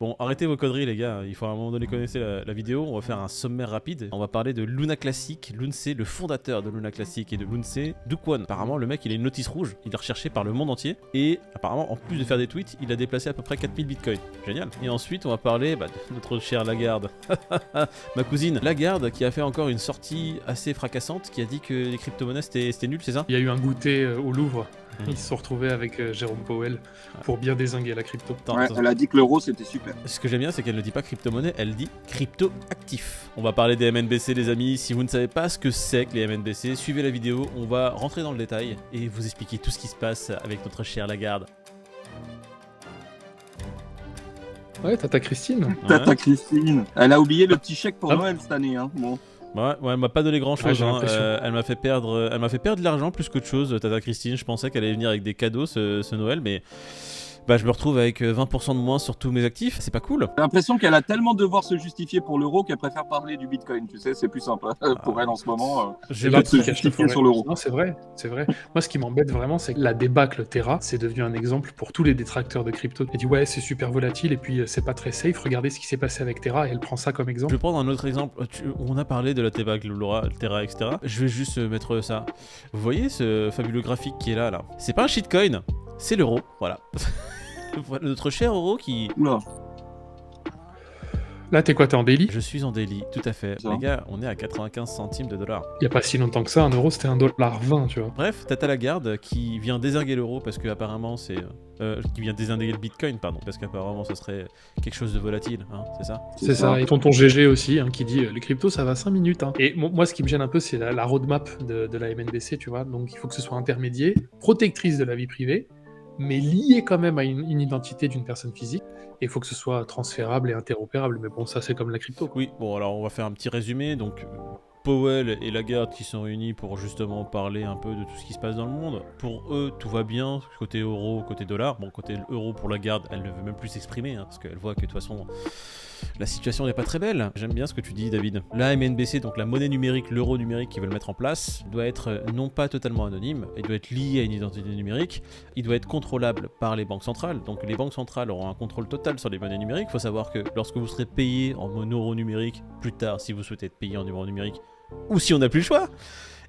Bon, arrêtez vos conneries les gars, il faut à un moment donné connaître la vidéo, on va faire un sommaire rapide. On va parler de Luna Classic, Lunce, le fondateur de Luna Classic et de Lunce, Do Kwon. Apparemment le mec il a une notice rouge, il est recherché par le monde entier et apparemment en plus de faire des tweets, il a déplacé à peu près 4000 bitcoins. Génial. Et ensuite on va parler de notre chère Lagarde, ma cousine Lagarde qui a fait encore une sortie assez fracassante, qui a dit que les crypto-monnaies c'était nul, c'est ça? Il y a eu un goûter au Louvre. Ils se sont retrouvés avec Jérôme Powell pour bien dézinguer la crypto. Ouais, elle a dit que l'euro c'était super. Ce que j'aime bien, c'est qu'elle ne dit pas crypto-monnaie, elle dit crypto-actif. On va parler des MNBC, les amis. Si vous ne savez pas ce que c'est que les MNBC, suivez la vidéo. On va rentrer dans le détail et vous expliquer tout ce qui se passe avec notre chère Lagarde. Ouais, Tata Christine. Tata Christine. Elle a oublié le petit chèque pour Noël cette année. Hein. Bon. Ouais, elle m'a pas donné grand chose. Ouais, elle m'a fait perdre de l'argent plus qu'autre chose, Tata Christine. Je pensais qu'elle allait venir avec des cadeaux ce Noël, mais je me retrouve avec 20% de moins sur tous mes actifs. C'est pas cool. J'ai l'impression qu'elle a tellement devoir se justifier pour l'euro qu'elle préfère parler du bitcoin. Tu sais, c'est plus sympa pour elle en ce moment. J'ai pas de se justifier sur l'euro. Non, c'est vrai. Moi, ce qui m'embête vraiment, c'est que la débâcle Terra, c'est devenu un exemple pour tous les détracteurs de crypto. Elle dit ouais, c'est super volatile et puis c'est pas très safe. Regardez ce qui s'est passé avec Terra et elle prend ça comme exemple. Je vais prendre un autre exemple. On a parlé de la débâcle, Laura, Terra, etc. Je vais juste mettre ça. Vous voyez ce fabuleux graphique qui est là. C'est pas un shitcoin, c'est l'euro. Voilà. Notre cher euro qui... Oula. Là, t'es quoi, t'es en daily? Je suis en daily, tout à fait. Ça. Les gars, on est à 95 centimes de dollars. Il y a pas si longtemps que ça, un euro c'était $1,20, tu vois. Bref, Tata Lagarde qui vient dézinguer l'euro parce qu'apparemment c'est... qui vient dézinguer le bitcoin, pardon, parce qu'apparemment ce serait quelque chose de volatile, hein, c'est ça? C'est ça. Et tonton GG aussi, qui dit les cryptos ça va 5 minutes. Hein. Et moi, ce qui me gêne un peu, c'est la roadmap de la MNBC, tu vois. Donc il faut que ce soit intermédiaire, protectrice de la vie privée, mais lié quand même à une identité d'une personne physique. Et il faut que ce soit transférable et interopérable. Mais bon, ça c'est comme la crypto, quoi. Oui, bon alors on va faire un petit résumé, donc... Powell et Lagarde qui sont réunis pour justement parler un peu de tout ce qui se passe dans le monde. Pour eux, tout va bien, côté euro, côté dollar. Bon, côté euro pour Lagarde, elle ne veut même plus s'exprimer, parce qu'elle voit que de toute façon, la situation n'est pas très belle. J'aime bien ce que tu dis, David. La MNBC, donc la monnaie numérique, l'euro numérique qu'ils veulent mettre en place, doit être non pas totalement anonyme, il doit être lié à une identité numérique, il doit être contrôlable par les banques centrales. Donc les banques centrales auront un contrôle total sur les monnaies numériques. Il faut savoir que lorsque vous serez payé en euro numérique, plus tard, si vous souhaitez être payé en euro numérique, ou si on n'a plus le choix,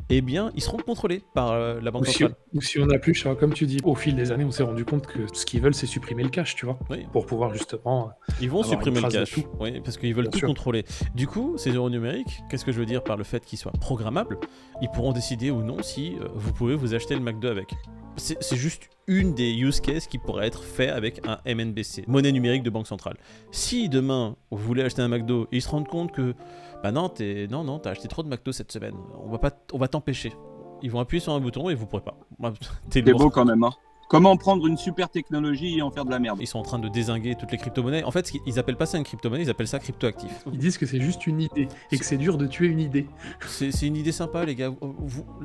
eh bien, ils seront contrôlés par la banque centrale. Ou si on n'a plus, comme tu dis, au fil des années, on s'est rendu compte que ce qu'ils veulent, c'est supprimer le cash, tu vois, Oui. pour pouvoir justement... Ils vont avoir supprimer une le trace de cash, tout. oui, parce qu'ils veulent Bien tout sûr. contrôler. Du coup, ces euros numériques, qu'est-ce que je veux dire par le fait qu'ils soient programmables? Ils pourront décider ou non si vous pouvez vous acheter le McDo avec. C'est juste une des use cases qui pourrait être fait avec un MNBC, monnaie numérique de banque centrale. Si demain, vous voulez acheter un McDo et ils se rendent compte que bah non, t'as acheté trop de McDo cette semaine, on va t'empêcher. Ils vont appuyer sur un bouton et vous pourrez pas. C'est beau quand même. Hein. Comment prendre une super technologie et en faire de la merde? Ils sont en train de dézinguer toutes les crypto-monnaies. En fait, ils appellent pas ça une crypto-monnaie, ils appellent ça crypto-actif. Ils disent que c'est juste une idée et que c'est dur de tuer une idée. C'est une idée sympa, les gars.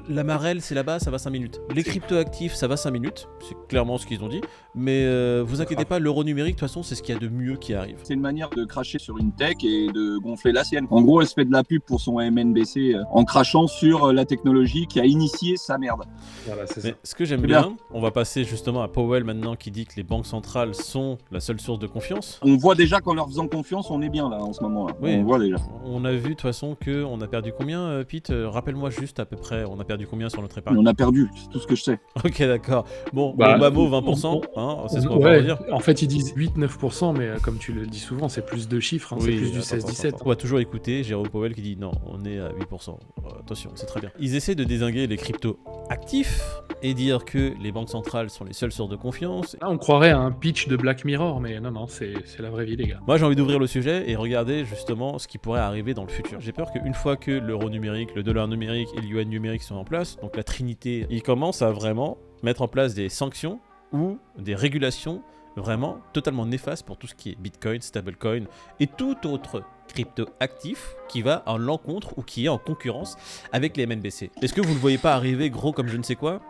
La marelle, c'est là-bas, ça va 5 minutes. Les crypto-actifs, ça va 5 minutes. C'est clairement ce qu'ils ont dit. Mais vous inquiétez pas, l'euro numérique, de toute façon, c'est ce qu'il y a de mieux qui arrive. C'est une manière de cracher sur une tech et de gonfler la sienne. En gros, elle se fait de la pub pour son MNBC en crachant sur la technologie qui a initié sa merde. Voilà, c'est ça. Mais ce que j'aime C'est bien, on va passer justement à Powell maintenant qui dit que les banques centrales sont la seule source de confiance. On voit déjà qu'en leur faisant confiance, on est bien là en ce moment. Là. Oui. On voit déjà. On a vu de toute façon qu'on a perdu combien, Pete? Rappelle-moi juste à peu près, on a perdu combien sur notre épargne? On a perdu, c'est tout ce que je sais. Ok, d'accord. Bon, Bah, au bas mot, 20%, hein, c'est ce qu'on va Ouais, dire. en fait, ils disent 8-9%, mais comme tu le dis souvent, c'est plus de chiffres, c'est plus du 16-17. On va toujours écouter Jérôme Powell qui dit non, on est à 8%. Attention, c'est très bien. Ils essaient de dézinguer les cryptos actifs et dire que les banques centrales sont les seules sources de confiance. Là, on croirait à un pitch de Black Mirror, mais non, c'est la vraie vie, les gars. Moi, j'ai envie d'ouvrir le sujet et regarder justement ce qui pourrait arriver dans le futur. J'ai peur qu'une fois que l'euro numérique, le dollar numérique et le yuan numérique sont en place, donc la trinité, ils commencent à vraiment mettre en place des sanctions ou des régulations vraiment totalement néfastes pour tout ce qui est Bitcoin, stablecoin et tout autre crypto actif qui va à l'encontre ou qui est en concurrence avec les MNBC. Est-ce que vous ne le voyez pas arriver gros comme je ne sais quoi?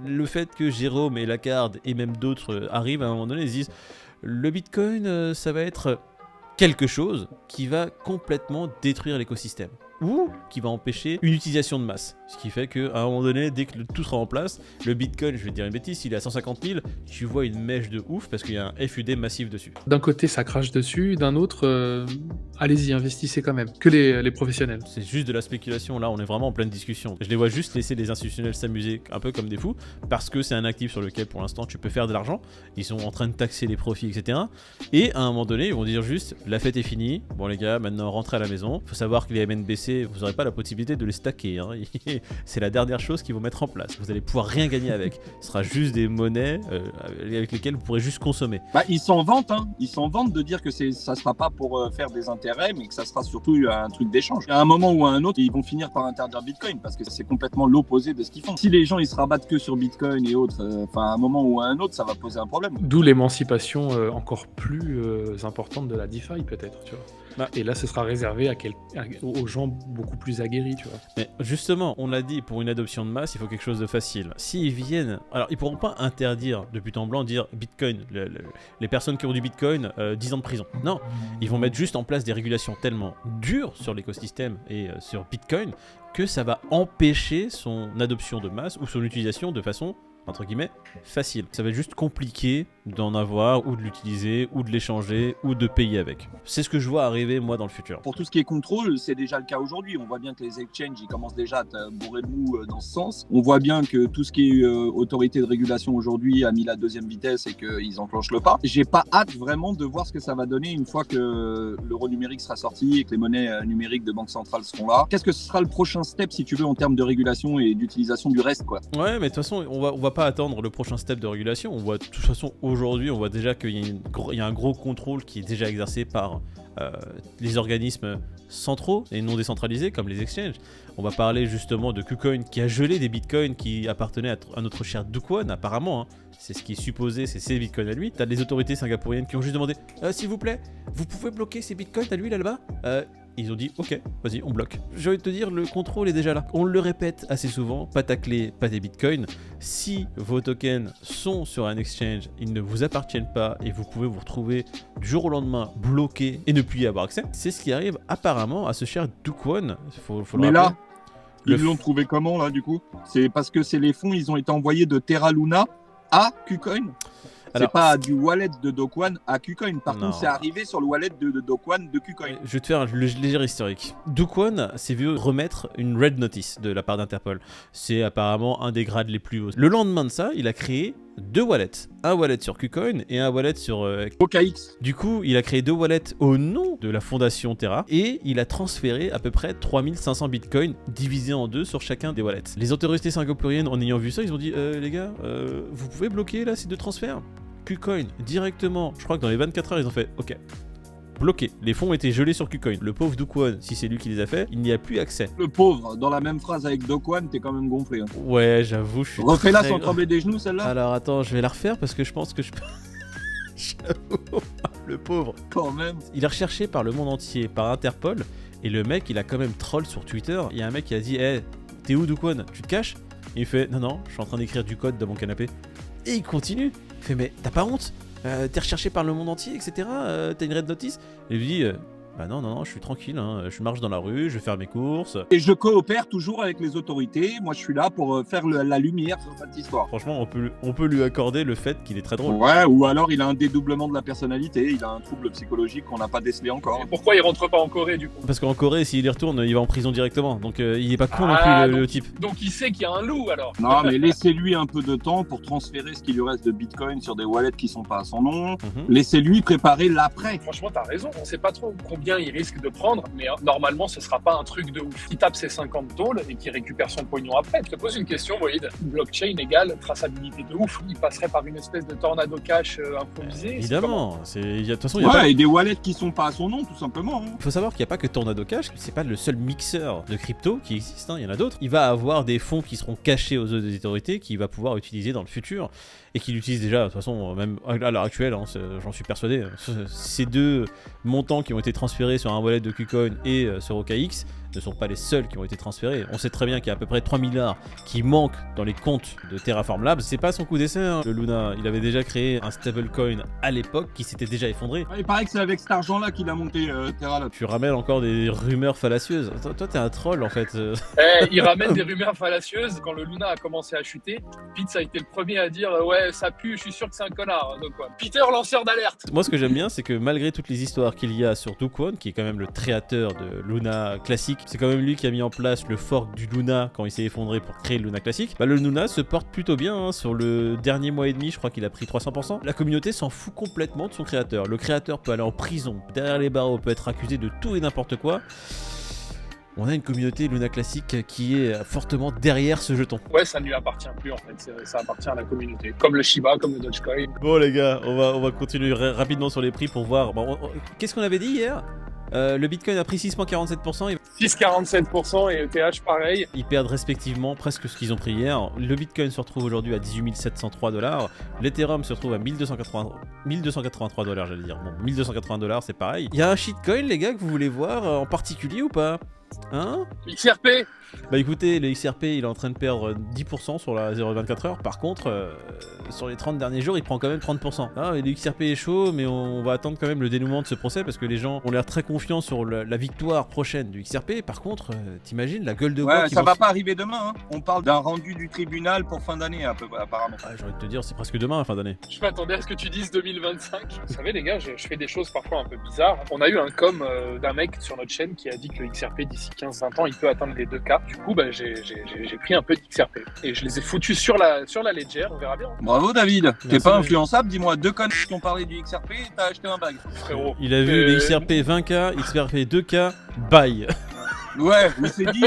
Le fait que Jérôme et Lagarde et même d'autres arrivent à un moment donné, ils se disent le Bitcoin ça va être quelque chose qui va complètement détruire l'écosystème. ou qui va empêcher une utilisation de masse. Ce qui fait qu'à un moment donné, dès que tout sera en place, le Bitcoin, je vais te dire une bêtise, s'il est à 150 000, tu vois une mèche de ouf parce qu'il y a un FUD massif dessus. D'un côté, ça crache dessus, d'un autre, allez-y, investissez quand même, que les professionnels. C'est juste de la spéculation, là on est vraiment en pleine discussion. Je les vois juste laisser les institutionnels s'amuser un peu comme des fous, parce que c'est un actif sur lequel pour l'instant tu peux faire de l'argent, ils sont en train de taxer les profits, etc. Et à un moment donné, ils vont dire juste, la fête est finie, bon les gars, maintenant rentrez à la maison. Faut savoir que les MNBC, vous n'aurez pas la possibilité de les stacker, hein. C'est la dernière chose qu'ils vont mettre en place, vous allez pouvoir rien gagner avec. Ce sera juste des monnaies avec lesquelles vous pourrez juste consommer. Bah, ils s'en vantent, hein. Ils s'en vantent de dire que ça sera pas pour faire des intérêts, mais que ça sera surtout un truc d'échange. À un moment ou à un autre, ils vont finir par interdire Bitcoin parce que c'est complètement l'opposé de ce qu'ils font. Si les gens ils se rabattent que sur Bitcoin et autres, à un moment ou à un autre, ça va poser un problème. D'où l'émancipation encore plus importante de la DeFi peut-être, tu vois. Bah. Et là, ce sera réservé aux gens beaucoup plus aguerris, tu vois. Mais justement, on l'a dit, pour une adoption de masse, il faut quelque chose de facile. S'ils viennent... Alors, ils pourront pas interdire de but en blanc, dire Bitcoin, les personnes qui ont du Bitcoin, 10 ans de prison. Non, ils vont mettre juste en place des régulations tellement dures sur l'écosystème et sur Bitcoin que ça va empêcher son adoption de masse ou son utilisation de façon, entre guillemets, facile. Ça va être juste compliqué d'en avoir, ou de l'utiliser, ou de l'échanger, ou de payer avec. C'est ce que je vois arriver, moi, dans le futur. Pour tout ce qui est contrôle, c'est déjà le cas aujourd'hui. On voit bien que les exchanges, ils commencent déjà à te bourrer le mou dans ce sens. On voit bien que tout ce qui est autorité de régulation aujourd'hui a mis la deuxième vitesse et qu'ils enclenchent le pas. J'ai pas hâte vraiment de voir ce que ça va donner une fois que l'euro numérique sera sorti et que les monnaies numériques de banque centrale seront là. Qu'est-ce que ce sera le prochain step, si tu veux, en termes de régulation et d'utilisation du reste, quoi. Ouais, mais de toute façon, on va pas attendre le prochain step de régulation. On voit, de toute façon, aujourd'hui, on voit déjà qu'il y a un gros contrôle qui est déjà exercé par les organismes centraux et non décentralisés comme les exchanges. On va parler justement de KuCoin qui a gelé des bitcoins qui appartenaient à notre cher Do Kwon apparemment, hein. C'est ce qui est supposé, c'est ses bitcoins à lui. T'as des autorités singapouriennes qui ont juste demandé s'il vous plaît, vous pouvez bloquer ces bitcoins à lui là-bas. Ils ont dit ok, vas-y, on bloque. J'ai envie de te dire, le contrôle est déjà là. On le répète assez souvent, pas ta clé, pas tes bitcoins. Si vos tokens sont sur un exchange, ils ne vous appartiennent pas et vous pouvez vous retrouver du jour au lendemain bloqué et ne plus y avoir accès. C'est ce qui arrive apparemment à ce cher Do Kwon. Faut mais là, ils l'ont trouvé comment là du coup? C'est parce que c'est les fonds, ils ont été envoyés de Terra Luna à KuCoin. C'est pas du wallet de Do Kwon à KuCoin. Par contre, c'est arrivé sur le wallet de Do Kwon de KuCoin. Je vais te faire un léger historique. Do Kwon s'est vu remettre une red notice de la part d'Interpol. C'est apparemment un des grades les plus hauts. Le lendemain de ça, il a créé 2 wallets. Un wallet sur KuCoin et un wallet sur OKX. Du coup, il a créé 2 wallets au nom de la fondation Terra et il a transféré à peu près 3500 bitcoins divisés en 2 sur chacun des wallets. Les autorités singapouriennes, en ayant vu ça, ils ont dit les gars, vous pouvez bloquer là ces 2 transferts? KuCoin directement, je crois que dans les 24 heures, ils ont fait ok. Bloqué. Les fonds étaient gelés sur KuCoin. Le pauvre Do Kwon, si c'est lui qui les a fait, il n'y a plus accès. Le pauvre, dans la même phrase avec Do Kwon, t'es quand même gonflé. Hein. Ouais, j'avoue, je suis. Refais-la sans trembler des genoux, celle-là. Alors attends, je vais la refaire parce que je pense que je peux. J'avoue, le pauvre. Quand même. Il est recherché par le monde entier, par Interpol, et le mec, il a quand même troll sur Twitter. Il y a un mec qui a dit t'es où Do Kwon? Tu te caches? Et il fait non, je suis en train d'écrire du code dans mon canapé. Et il continue. Il fait mais t'as pas honte? T'es recherché par le monde entier, etc. T'as une red notice? Et il lui dit bah non, je suis tranquille, hein. Je marche dans la rue, je vais faire mes courses. Et je coopère toujours avec les autorités. Moi, je suis là pour faire la lumière sur cette histoire. Franchement, on peut lui accorder le fait qu'il est très drôle. Ouais, ou alors il a un dédoublement de la personnalité, il a un trouble psychologique qu'on n'a pas décelé encore. Et pourquoi il rentre pas en Corée, du coup? Parce qu'en Corée, s'il y retourne, il va en prison directement. Donc il est pas con non plus, le type. Donc il sait qu'il y a un loup, alors. Non, mais laissez-lui un peu de temps pour transférer ce qui lui reste de Bitcoin sur des wallets qui sont pas à son nom. Laissez-lui préparer l'après. Franchement, t'as raison. On sait pas trop combien il risque de prendre, mais normalement, ce sera pas un truc de ouf. Il tape ses 50 tôles et qu'il récupère son pognon après. Je te pose une question, Moïd. Blockchain égale traçabilité de ouf. Il passerait par une espèce de tornado cash improvisé. Évidemment. De toute façon, et des wallets qui sont pas à son nom, tout simplement. Il faut savoir qu'il n'y a pas que Tornado Cash. C'est pas le seul mixeur de crypto qui existe. Il y en a d'autres. Il va avoir des fonds qui seront cachés aux yeux des autorités qu'il va pouvoir utiliser dans le futur et qu'il utilise déjà. De toute façon, même à l'heure actuelle, hein, j'en suis persuadé. Ces 2 montants qui ont été transférés sur un wallet de KuCoin et sur OKX, ne sont pas les seuls qui ont été transférés. On sait très bien qu'il y a à peu près 3 milliards qui manquent dans les comptes de Terraform Labs. C'est pas son coup d'essai, hein. Le Luna, il avait déjà créé un stablecoin à l'époque qui s'était déjà effondré. Il paraît que c'est avec cet argent-là qu'il a monté Terra Labs. Tu ramènes encore des rumeurs fallacieuses. Toi, t'es un troll en fait. Il ramène des rumeurs fallacieuses. Quand le Luna a commencé à chuter, Pete a été le premier à dire ouais, ça pue, je suis sûr que c'est un connard. Donc, quoi. Peter, lanceur d'alerte. Moi, ce que j'aime bien, c'est que malgré toutes les histoires qu'il y a sur Do Kwon, qui est quand même le créateur de Luna classique, c'est quand même lui qui a mis en place le fork du Luna quand il s'est effondré pour créer le Luna classique. Bah, le Luna se porte plutôt bien, hein. Sur le dernier mois et demi, je crois qu'il a pris 300%. La communauté s'en fout complètement de son créateur. Le créateur peut aller en prison, derrière les barreaux, peut être accusé de tout et n'importe quoi. On a une communauté Luna classique qui est fortement derrière ce jeton. Ouais, ça ne lui appartient plus en fait, ça appartient à la communauté. Comme le Shiba, comme le Dogecoin. Bon les gars, on va continuer rapidement sur les prix pour voir. Bon, qu'est-ce qu'on avait dit hier ? Le Bitcoin a pris 6,47%. 6,47% et ETH pareil. Ils perdent respectivement presque ce qu'ils ont pris hier. Le Bitcoin se retrouve aujourd'hui à 18 703$. L'Ethereum se retrouve à 1283$, j'allais dire. Bon, 1280$, c'est pareil. Il y a un shitcoin, les gars, que vous voulez voir en particulier ou pas ? Hein ? XRP. Bah écoutez, le XRP il est en train de perdre 10% sur la 0,24 heures. Par contre, sur les 30 derniers jours, il prend quand même 30%. Ah, et le XRP est chaud, mais on va attendre quand même le dénouement de ce procès parce que les gens ont l'air très confiants sur la victoire prochaine du XRP. Par contre, t'imagines la gueule de bois qui ça va pas arriver demain. Hein. On parle d'un rendu du tribunal pour fin d'année, apparemment. Ah, j'ai envie de te dire, c'est presque demain, fin d'année. Je m'attendais à ce que tu dises 2025. Vous savez, les gars, je fais des choses parfois un peu bizarres. On a eu un com d'un mec sur notre chaîne qui a dit que le XRP d'ici 15-20 ans, il peut atteindre les 2K. Du coup, bah, j'ai pris un peu d'XRP et je les ai foutus sur la Ledger, on verra bien. Bravo David, t'es pas influençable, dis-moi 2 connards qui ont parlé du XRP et t'as acheté un bag. Frérot. Il a vu le XRP 20K, XRP 2K, bye. Ouais, mais c'est dit,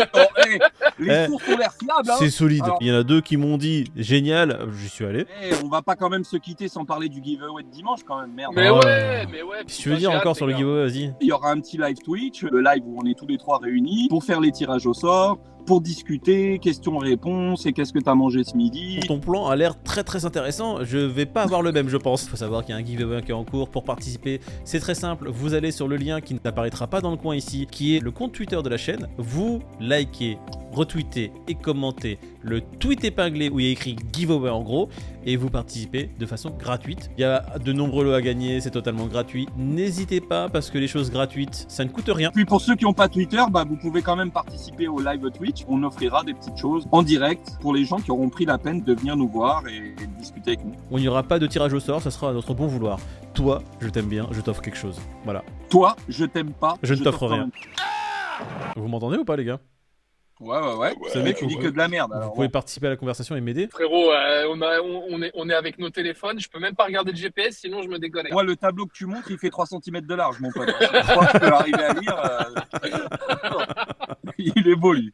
les sources ont l'air fiables. Hein. C'est solide. Alors, il y en a 2 qui m'ont dit génial, j'y suis allé. On va pas quand même se quitter sans parler du giveaway de dimanche quand même, merde. Mais ouais. Qu'est-ce que tu veux dire encore sur le giveaway, vas-y. Il y aura un petit live Twitch, le live où on est tous les 3 réunis pour faire les tirages au sort, pour discuter, questions-réponses et qu'est-ce que t'as mangé ce midi. Ton plan a l'air très très intéressant, je vais pas avoir le même je pense. Faut savoir qu'il y a un giveaway qui est en cours. Pour participer, c'est très simple, vous allez sur le lien qui n'apparaîtra pas dans le coin ici, qui est le compte Twitter de la chaîne, vous likez, retweetez et commentez le tweet épinglé où il y a écrit giveaway en gros et vous participez de façon gratuite. Il y a de nombreux lots à gagner, c'est totalement gratuit. N'hésitez pas parce que les choses gratuites, ça ne coûte rien. Puis pour ceux qui n'ont pas Twitter, bah vous pouvez quand même participer au live Twitch. On offrira des petites choses en direct pour les gens qui auront pris la peine de venir nous voir et de discuter avec nous. On n'y aura pas de tirage au sort, ça sera à notre bon vouloir. Toi, je t'aime bien, je t'offre quelque chose. Voilà. Toi, je t'aime pas. Je ne t'offre rien. Vous m'entendez ou pas les gars ? Ouais. C'est mec, tu dis que de la merde. Vous pouvez participer à la conversation et m'aider ? Frérot, on est avec nos téléphones, je peux même pas regarder le GPS, sinon je me déconnecte. Moi, le tableau que tu montres, il fait 3 cm de large, mon pote. Je crois que tu peux arriver à lire. Il est beau, lui.